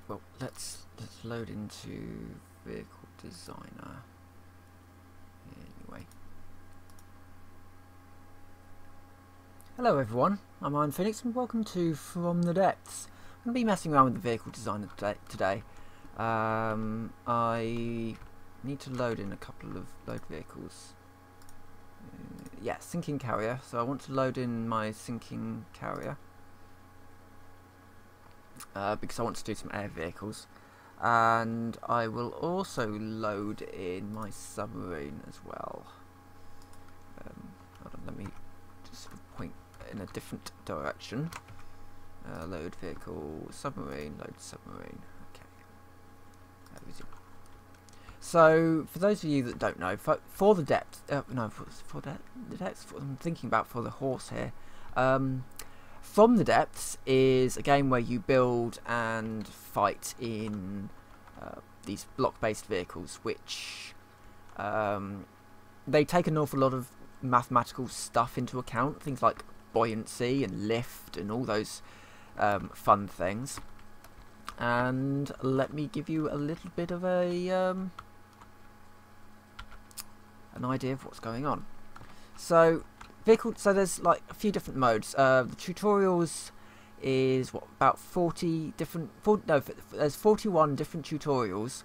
well, let's load into Vehicle Designer. Anyway. Hello everyone, I'm Iron Phoenix and welcome to From the Depths. I'm going to be messing around with the Vehicle Designer today. I need to load in a couple of load vehicles. Yeah, sinking carrier. So I want to load in my sinking carrier. Because I want to do some air vehicles. And I will also load in my submarine as well. Hold on, let me just point in a different direction. Load vehicle, submarine, load submarine. Okay. So, for those of you that don't know, for the depth, for the depths, I'm thinking about for the horse here. From the Depths is a game where you build and fight in these block-based vehicles, which they take an awful lot of mathematical stuff into account, things like buoyancy and lift and all those fun things. And let me give you a little bit of a an idea of what's going on. So there's like a few different modes. The tutorials is what, about 40 different. There's 41 different tutorials.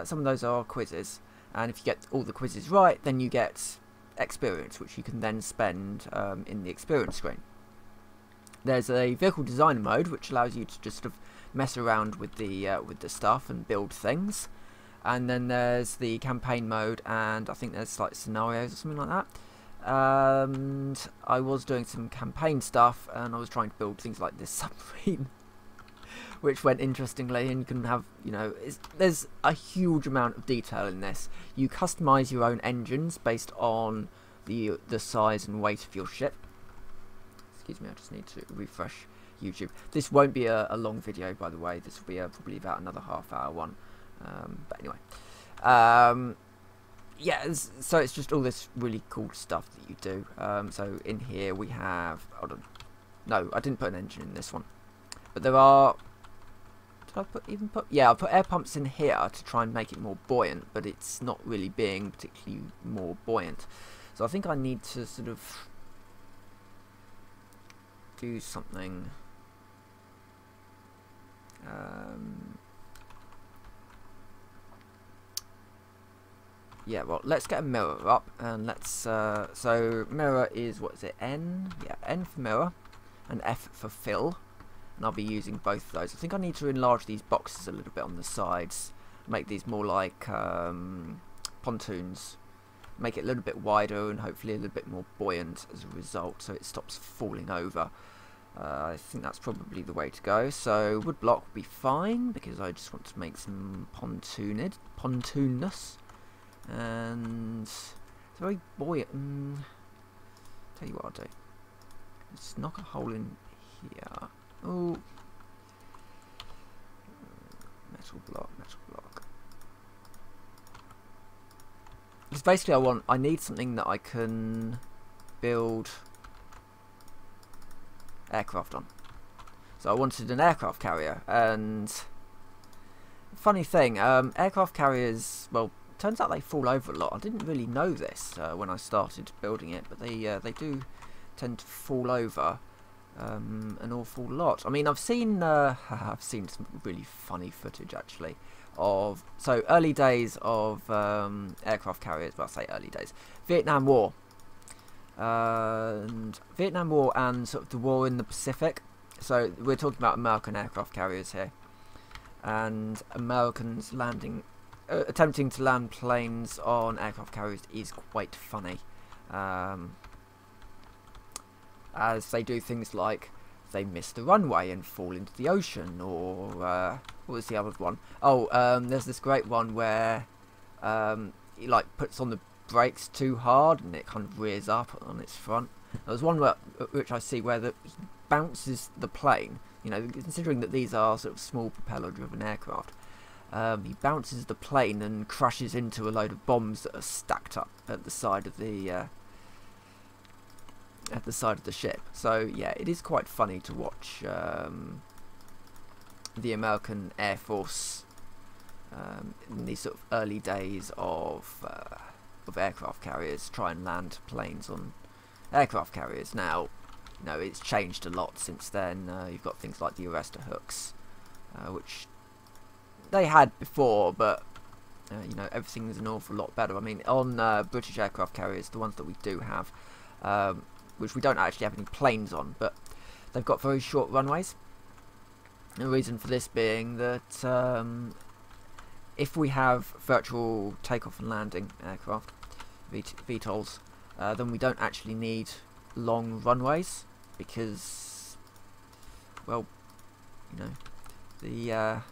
Some of those are quizzes, and if you get all the quizzes right, then you get experience, which you can then spend in the experience screen. There's a vehicle designer mode, which allows you to just sort of mess around with the stuff and build things. And then there's the campaign mode, and I think there's like scenarios or something like that. And I was doing some campaign stuff, and I was trying to build things like this submarine, which went interestingly. And you can have, you know, there's a huge amount of detail in this. You customize your own engines based on the size and weight of your ship. Excuse me, I just need to refresh YouTube. This won't be a long video, by the way. This will be probably about another half-hour one. But anyway, yeah, so it's just all this really cool stuff that you do. So in here we have, hold on, no, I didn't put an engine in this one, but there are, yeah, I put air pumps in here to try and make it more buoyant, but it's not really being particularly more buoyant. So I think I need to sort of do something. Yeah, well, let's get a mirror up, and let's, so mirror is, what is it, N? Yeah, N for mirror, and F for fill, and I'll be using both of those. I think I need to enlarge these boxes a little bit on the sides, make these more like pontoons, make it a little bit wider, and hopefully a little bit more buoyant as a result, so it stops falling over. I think that's probably the way to go. So wood block will be fine, because I just want to make some pontoonness. And it's very buoyant. Tell you what I'll do. Let's knock a hole in here. Oh, metal block, metal block. Because basically, I need something that I can build aircraft on. So I wanted an aircraft carrier, and funny thing, aircraft carriers, well, turns out they fall over a lot. I didn't really know this when I started building it, but they do tend to fall over an awful lot. I mean, I've seen some really funny footage actually of early days of aircraft carriers. Well, I say early days, Vietnam War, and sort of the war in the Pacific. So we're talking about American aircraft carriers here, and Americans attempting to land planes on aircraft carriers is quite funny, as they do things like they miss the runway and fall into the ocean, or what was the other one? Oh, there's this great one where he like puts on the brakes too hard and it kind of rears up on its front. There's one which I see where he bounces the plane, you know, considering that these are sort of small propeller driven aircraft. He bounces the plane and crashes into a load of bombs that are stacked up at the side of the ship. So yeah, it is quite funny to watch the American Air Force in these sort of early days of aircraft carriers try and land planes on aircraft carriers. Now, you know, it's changed a lot since then. You've got things like the arrestor hooks, which they had before, but you know, everything is an awful lot better. I mean, on British aircraft carriers, the ones that we do have, which we don't actually have any planes on, but they've got very short runways. The reason for this being that if we have virtual takeoff and landing aircraft, VTOLs, then we don't actually need long runways because, well, you know, the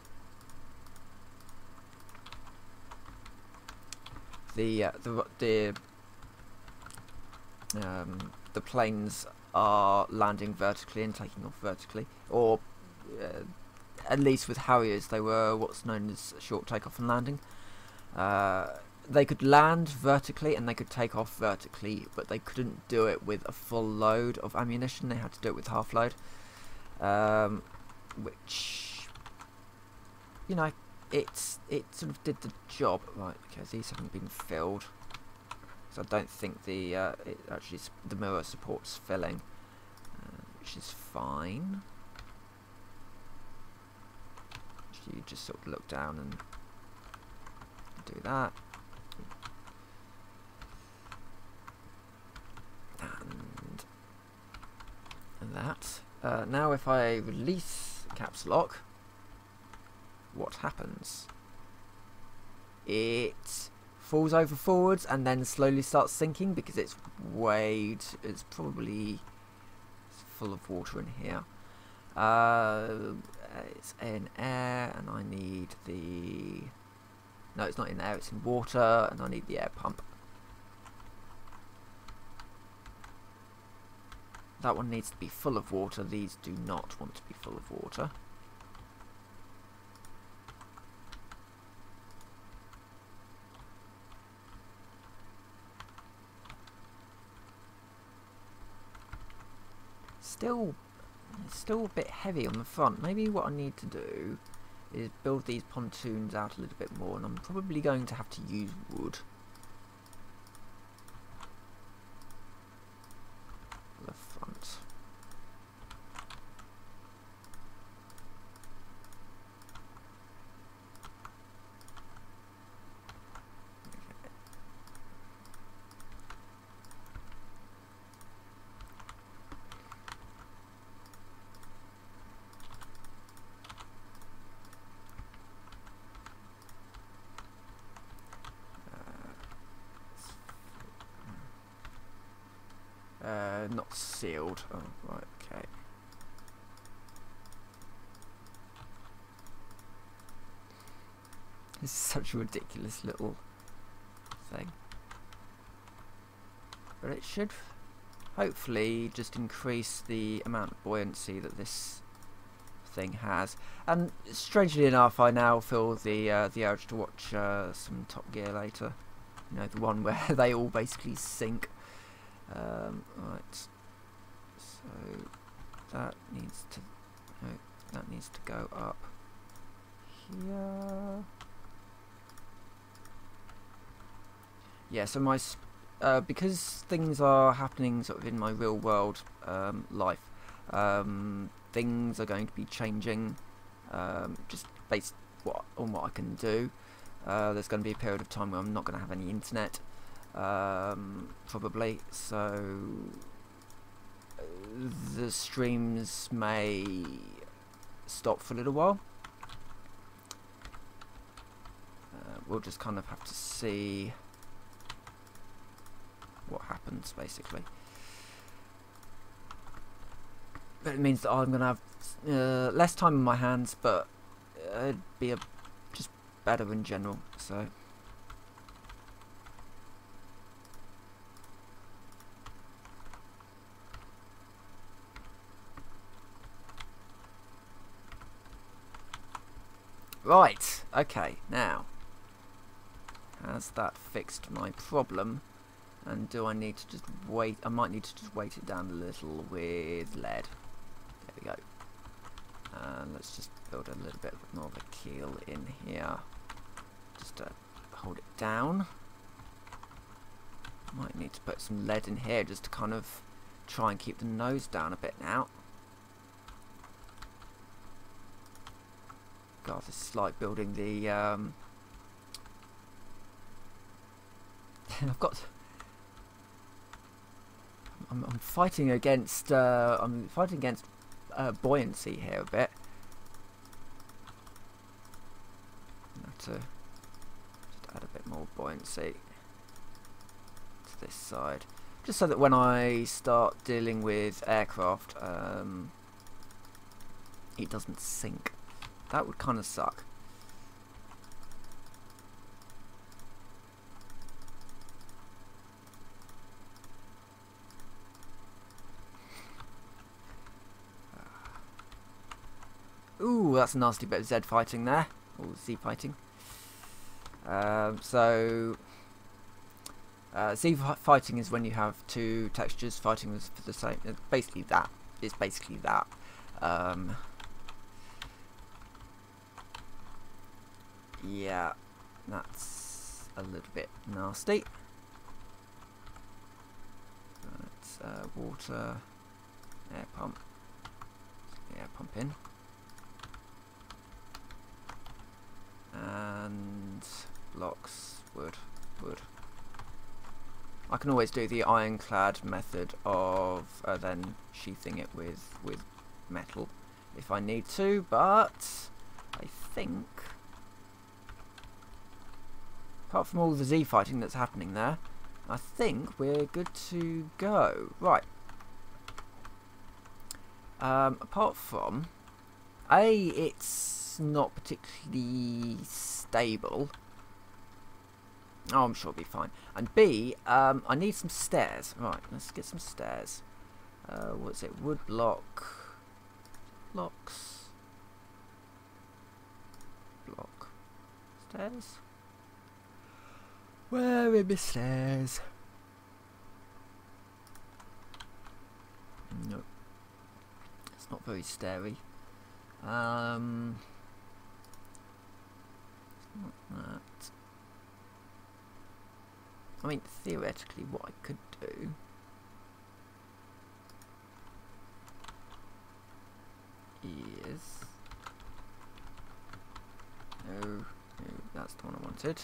planes are landing vertically and taking off vertically, or at least with Harriers they were what's known as short takeoff and landing. They could land vertically and they could take off vertically, but they couldn't do it with a full load of ammunition. They had to do it with half load, which, you know, it sort of did the job. Right, okay, these haven't been filled, so I don't think the the mirror supports filling, which is fine. You just sort of look down and do that, and that. Now if I release caps lock, what happens? It falls over forwards and then slowly starts sinking because it's it's probably full of water in here. It's in air, and I need the... No, it's not in air, it's in water, and I need the air pump. That one needs to be full of water. These do not want to be full of water. Still a bit heavy on the front. Maybe what I need to do is build these pontoons out a little bit more, and I'm probably going to have to use wood for the front. Not sealed. Oh, right, okay. This is such a ridiculous little thing. But it should hopefully just increase the amount of buoyancy that this thing has. And strangely enough, I now feel the urge to watch some Top Gear later. You know, the one where they all basically sink. Right, so that needs to go up here. Yeah, so my because things are happening sort of in my real world life, things are going to be changing just based on what I can do. There's going to be a period of time where I'm not going to have any internet. Probably, so the streams may stop for a little while. We'll just kind of have to see what happens, basically. But it means that I'm going to have less time on my hands, but it'd be just better in general, so... Right, okay, now, has that fixed my problem? And do I need to just wait? I might need to just weight it down a little with lead. There we go. And let's just build a little bit more of a keel in here, just to hold it down. Might need to put some lead in here just to kind of try and keep the nose down a bit now. God, this is like building the I've got. I'm fighting against. Buoyancy here a bit. I have to just add a bit more buoyancy to this side, just so that when I start dealing with aircraft, it doesn't sink. That would kind of suck. Ooh, that's a nasty bit of Z fighting there. Or Z fighting. Z fighting is when you have two textures fighting for the same. Basically, that is basically that. Yeah, that's a little bit nasty. Right, water, air pump. Air pump in. And blocks, wood. I can always do the ironclad method of then sheathing it with metal if I need to, but I think, apart from all the Z fighting that's happening there, I think we're good to go. Right. Apart from, it's not particularly stable. Oh, I'm sure it'll be fine. And B, I need some stairs. Right, let's get some stairs. What's it? Wood blocks. Block. Stairs? Where are my stairs? No. It's not very stairy. Not that. I mean, theoretically, what I could do is... No, that's the one I wanted.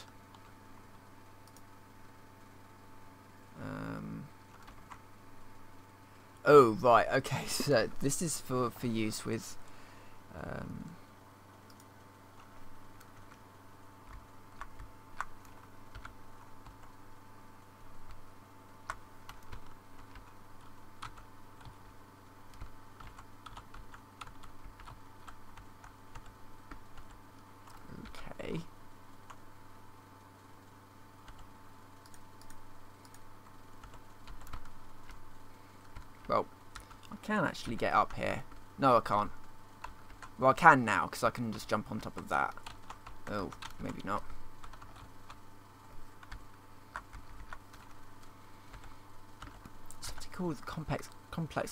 Oh, right, okay, so this is for use with... okay. Well, I can actually get up here. No, I can't. Well, I can now, because I can just jump on top of that. Oh, maybe not. Something called complex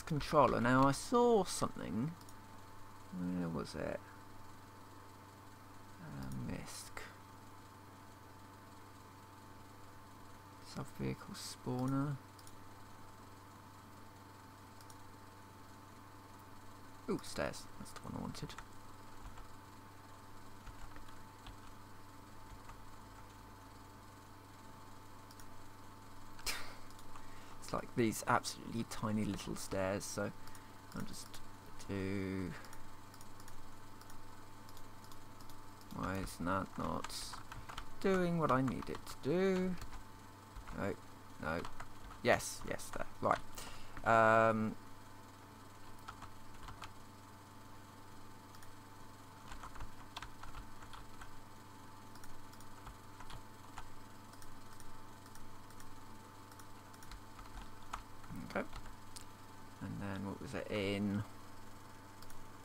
controller. Now, I saw something. Where was it? MISC. Sub-vehicle spawner. Ooh, stairs. That's the one I wanted. It's like these absolutely tiny little stairs, so I'll just do... Why is that not doing what I need it to do? No, no. Yes, there. Right. Okay. And then what was it in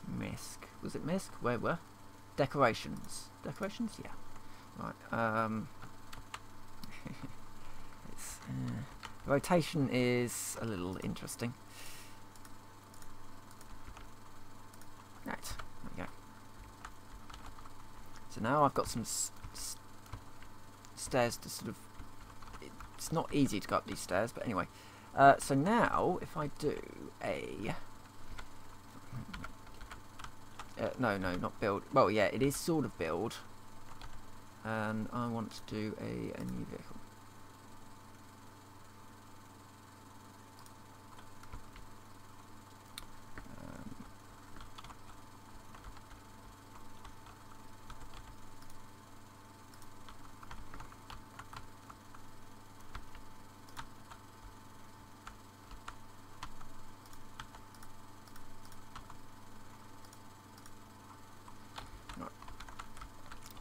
MISC? Was it MISC? Where were? Decorations. Decorations? Yeah. Right. It's, rotation is a little interesting. Right. So now I've got some stairs to sort of... It's not easy to go up these stairs, but anyway. So now, if I do a... no, not build. Well, yeah, it is sort of build. And I want to do a new vehicle.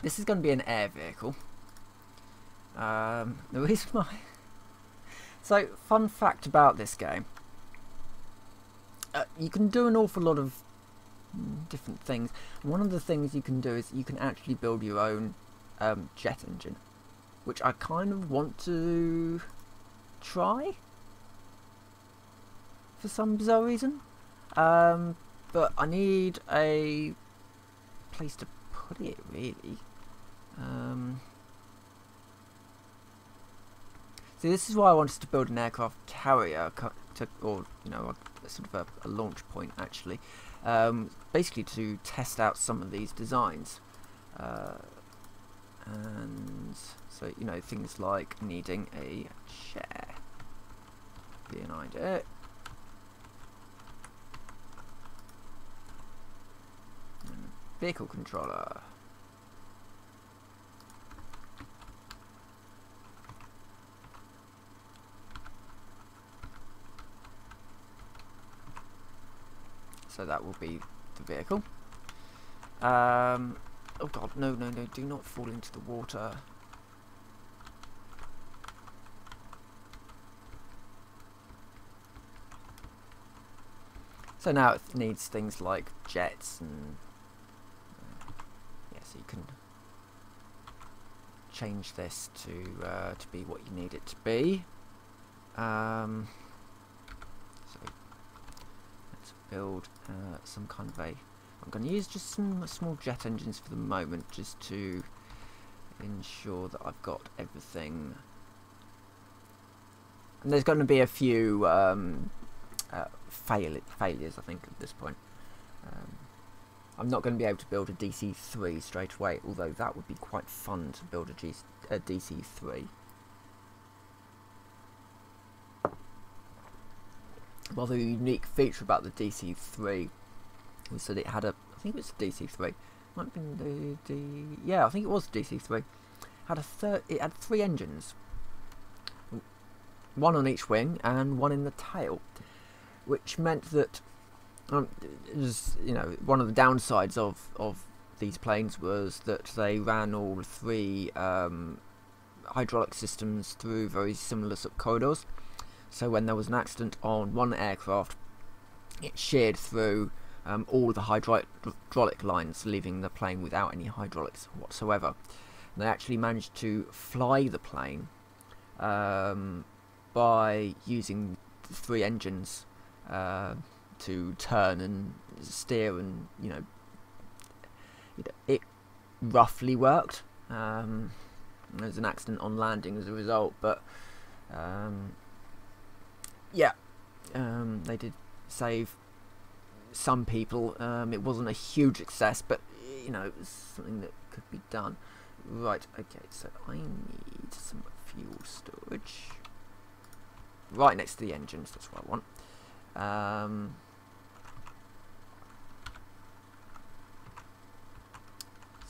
This is going to be an air vehicle. The reason why... So, fun fact about this game. You can do an awful lot of different things. One of the things you can do is you can actually build your own jet engine. Which I kind of want to try. For some bizarre reason. But I need a place to put it, really. See, this is why I wanted to build an aircraft carrier, or you know, sort of a launch point actually, basically to test out some of these designs, and so you know things like needing a chair, be an idea. Vehicle controller. So that will be the vehicle. Oh god, no, do not fall into the water. So now it needs things like jets and yeah, so you can change this to be what you need it to be. So let's build some kind of a... I'm going to use just some small jet engines for the moment, just to ensure that I've got everything. And there's going to be a few failures, I think, at this point. I'm not going to be able to build a DC-3 straight away, although that would be quite fun to build a DC-3. Well, the unique feature about the DC-3 was that it had a... I think it was a DC-3. Might have been the... Yeah, I think it was DC-3. It had 3 engines. One on each wing and one in the tail. Which meant that... it was, you know, one of the downsides of these planes was that they ran all 3 hydraulic systems through very similar corridors. So when there was an accident on one aircraft, it sheared through all the hydraulic lines, leaving the plane without any hydraulics whatsoever. And they actually managed to fly the plane by using the 3 engines to turn and steer, and you know, it roughly worked. There was an accident on landing as a result, but yeah, they did save some people. It wasn't a huge success, but you know, it was something that could be done. Right, okay, so I need some fuel storage right next to the engines. That's what I want.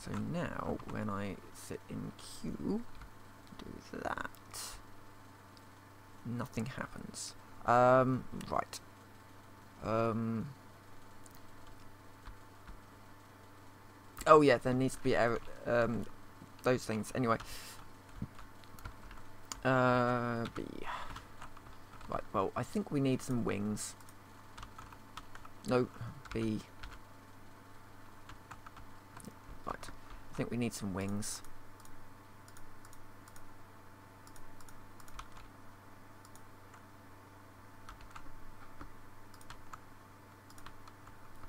So now, when I sit in queue, do that, nothing happens. Right. Oh yeah, there needs to be those things. Anyway. B. Right, well, I think we need some wings. No, B. Right, I think we need some wings.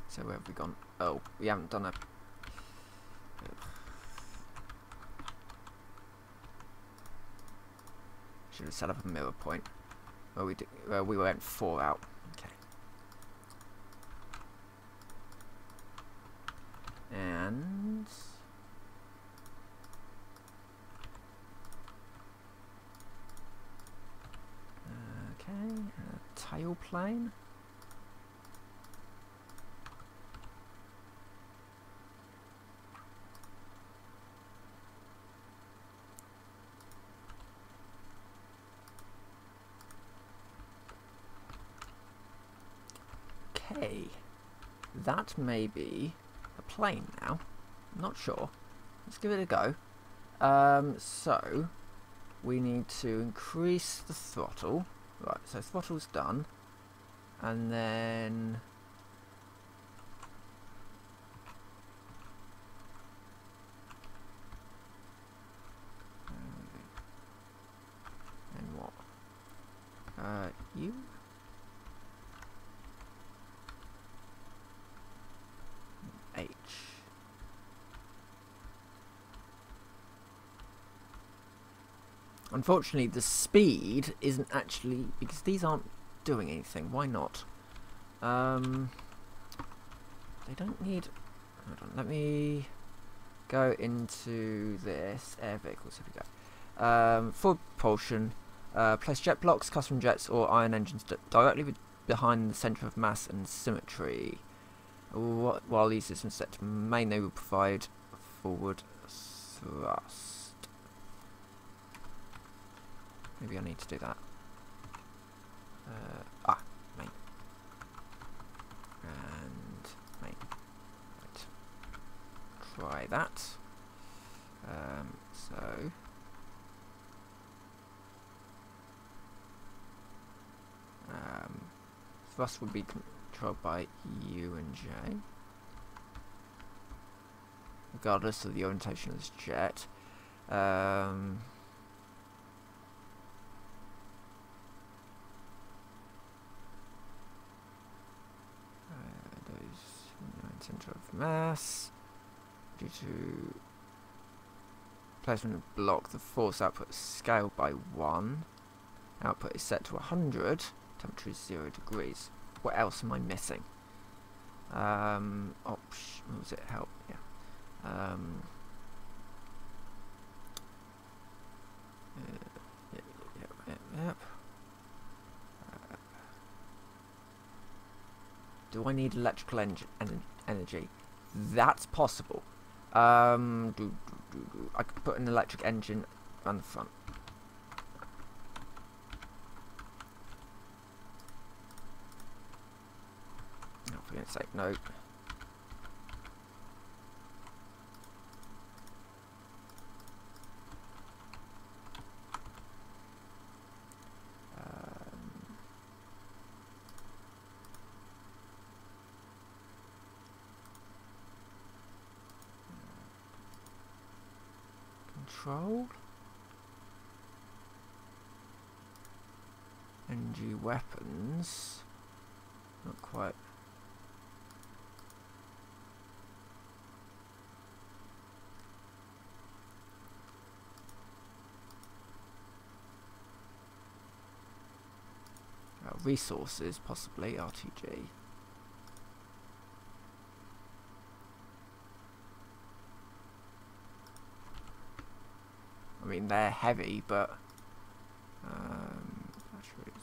So where have we gone? Oh, we haven't done a... set up a mirror point where we went 4 out. Okay. And okay, tail plane. Okay, that may be a plane now. I'm not sure. Let's give it a go. So we need to increase the throttle. Right, so throttle's done, and then what? You. H. Unfortunately, the speed isn't actually, because these aren't doing anything. Why not? They don't need. Hold on. Let me go into this air vehicles. Here we go. For propulsion, place jet blocks, custom jets, or iron engines directly behind the center of mass and symmetry. While these systems set to main, they will provide forward thrust. Maybe I need to do that. Main. And main. Right. Try that. So thrust would be controlled by U and J, regardless of the orientation of this jet. Center of mass. Due to placement of block, the force output is scaled by 1. Output is set to 100. Temperature is 0 degrees. What else am I missing? What was it? Help? Yeah. Yep. Do I need electrical energy? That's possible. I could put an electric engine on the front. Oh, for goodness sake, no. Control. Energy weapons. Not quite. Resources, possibly, RTG. I mean, they're heavy, but battery.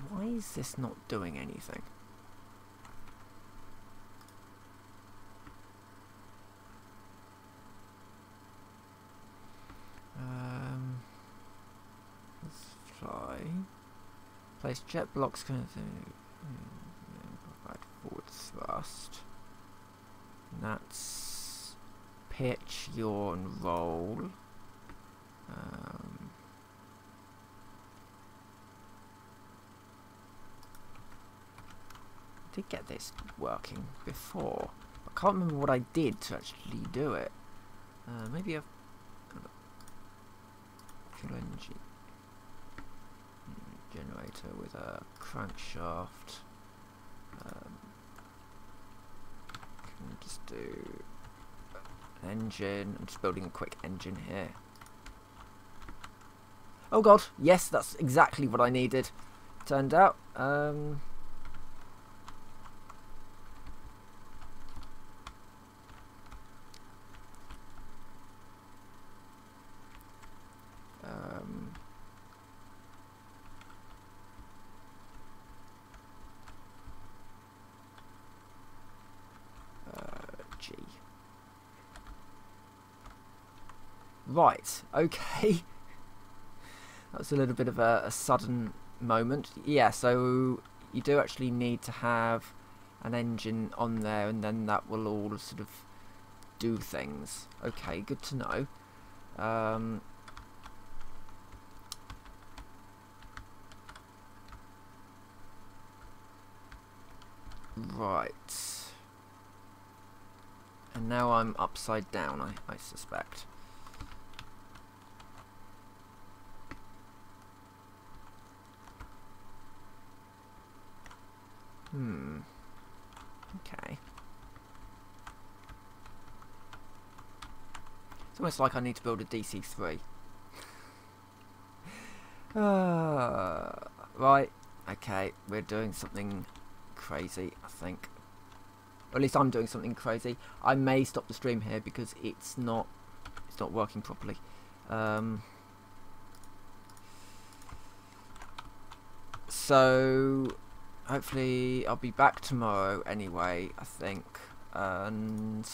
Why is this not doing anything? Let's fly. Place jet blocks kind of thing. Provide forward thrust. And that's pitch, yaw, and roll. I did get this working before. I can't remember what I did to actually do it. Maybe I've... Fuel energy. generator with a crankshaft. Can just do an engine. I'm just building a quick engine here. Oh god, yes, that's exactly what I needed. Turned out. G. Right, okay. That was a little bit of a sudden moment. Yeah, so you do actually need to have an engine on there, and then that will all sort of do things. Okay, good to know. Right. And now I'm upside down, I suspect. Okay. It's almost like I need to build a DC-3. Right. Okay, we're doing something crazy, I think. Or at least I'm doing something crazy. I may stop the stream here because it's not working properly. So hopefully I'll be back tomorrow anyway, I think. And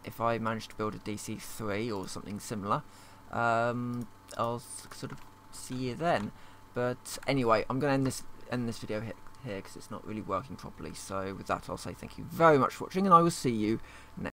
if I manage to build a DC-3 or something similar, I'll sort of see you then. But anyway, I'm going to end this video here because it's not really working properly. So with that, I'll say thank you very much for watching, and I will see you next